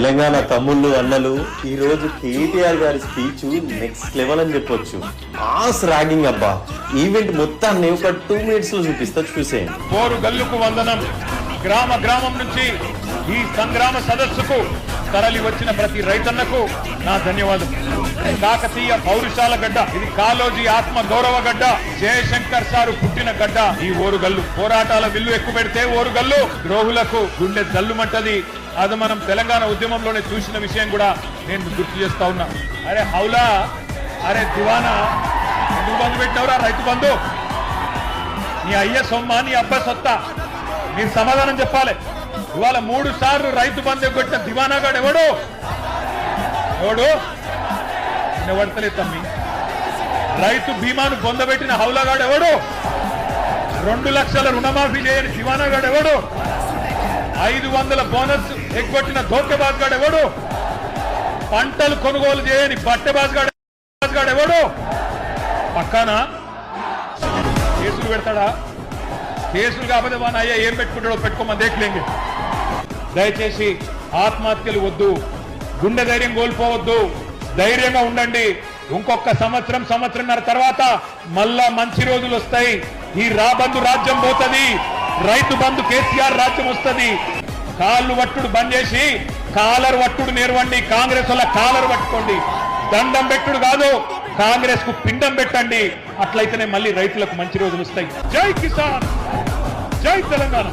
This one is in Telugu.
తెలంగాణ తమ్ముళ్ళు అన్నలు ఈ రోజు కేటీఆర్ గారి స్పీచ్ నెక్స్ట్ లెవెల్ అని చెప్పొచ్చు. మాస్ ర్యాగింగ్ అబ్బా. ఈవెంట్ మొత్తాన్ని ఒక 2 minutes లో చూపిస్తా, చూసేయండి. పోరు గల్లుకు వందనం. గ్రామ గ్రామం నుంచి ఈ సంగ్రామ సదస్సుకు తరలి వచ్చిన ప్రతి రైతన్నకు నా ధన్యవాదం. కాకతీయ పౌరుషాల గడ్డ, ఇది కాలోజీ ఆత్మ గౌరవ గడ్డ, జయశంకర్ సారు పుట్టిన గడ్డ ఈ ఓరుగల్లు. పోరాటాల విల్లు ఎక్కువ పెడితే ఓరుగల్లు ద్రోహులకు గుండె జల్లుమంటది. అది మనం తెలంగాణ ఉద్యమంలోనే చూసిన విషయం కూడా నేను గుర్తు చేస్తా ఉన్నా. అరే హౌలా, అరే దివానా, ఎందుకు బంధు పెట్టినవరా రైతు బంధు? నీ అయ్య సొమ్మ, నీ అబ్బ సొత్త? మీరు సమాధానం చెప్పాలి. ఇవాళ 3 సార్లు రైతు బంధు కొట్టిన దివానాగాడు ఎవడు? నిలబడతలేదు తమ్మి. రైతు బీమాను పొందబెట్టిన హౌలాగాడు ఎవడు? 2 లక్షల రుణమాఫీ చేయని దివానాగాడు ఎవడు? 500 బోనస్ ఎగ్గొట్టిన ధోకేబాజ్గాడు ఎవడు? పంటలు కొనుగోలు చేయని బట్టెబాజ్గాడు ఎవడు? పక్కన కేసులు పెడతాడా? కేసులు కాకపోతే మన అయ్యా ఏం పెట్టుకుంటాడో పెట్టుకోమని దేఖలేంగే. దయచేసి ఆత్మహత్యలు వద్దు, గుండె ధైర్యం కోల్పోవద్దు, ధైర్యంగా ఉండండి. ఇంకొక సంవత్సరంన్నర తర్వాత మళ్ళా మంచి రోజులు వస్తాయి. ఈ రాబందు రాజ్యం పోతుంది, రైతు బంధు కేసీఆర్ రాజ్యం వస్తుంది. కాళ్ళు వట్టుడు బంద్ చేసి కాలర్ వట్టుడు నేర్వండి. కాంగ్రెస్ వల్ల కాలర్ పట్టుకోండి. దండం పెట్టుడు కాదు, కాంగ్రెస్ కు పిండం పెట్టండి. అట్లయితేనే మళ్ళీ రైతులకు మంచి రోజులు వస్తాయి. జై కిసాన్, జై తెలంగాణ.